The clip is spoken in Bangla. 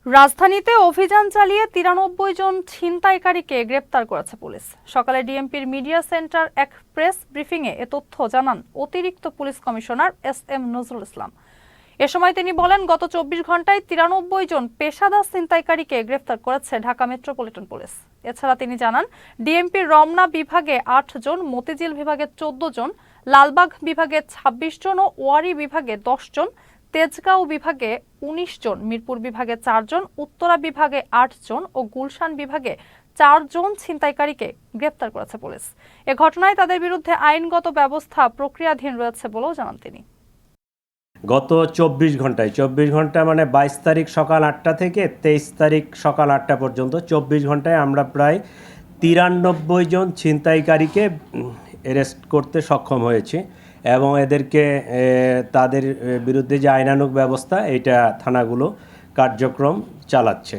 রাজধানীতে অভিযান চালিয়ে 93 জন ছিনতাইকারীকে গ্রেপ্তার করেছে পুলিশ। সকালে ডিএমপির মিডিয়া সেন্টার এক প্রেস ব্রিফিংয়ে এ তথ্য জানান অতিরিক্ত police commissioner SM. Nazrul Islam. এ সময় তিনি বলেন, গত 24 ঘন্টায় 93 জন পেশাদার ছিনতাইকারীকে গ্রেপ্তার করেছে ঢাকা মেট্রোপলিটন পুলিশ। এছাড়া তিনি জানান, ডিএমপির রমনা বিভাগে 8 জন, মতিঝিল বিভাগে 14 জন, লালবাগ বিভাগে 26 জন ও ওয়ারী বিভাগে 10 জন, তেজগাঁও বিভাগে 19 জন, মিরপুর বিভাগে 4 জন, উত্তরা বিভাগে 8 জন ও গুলশান বিভাগে 4 জন ছিনতাইকারীকে গ্রেপ্তার করেছে পুলিশ। এ ঘটনায় তাদের বিরুদ্ধে আইনগত ব্যবস্থা প্রক্রিয়াধীন রয়েছে বলেও জানান তিনি। গত 24 ঘন্টা মানে 22 তারিখ সকাল 8টা থেকে 23 তারিখ সকাল 8টা পর্যন্ত 24 ঘন্টায় আমরা প্রায় 93 জন ছিনতাইকারীকে অ্যারেস্ট করতে সক্ষম হয়েছি এবং এদেরকে তাদের বিরুদ্ধে যে আইনানুগ ব্যবস্থা এটা থানাগুলো কার্যক্রম চালাচ্ছে।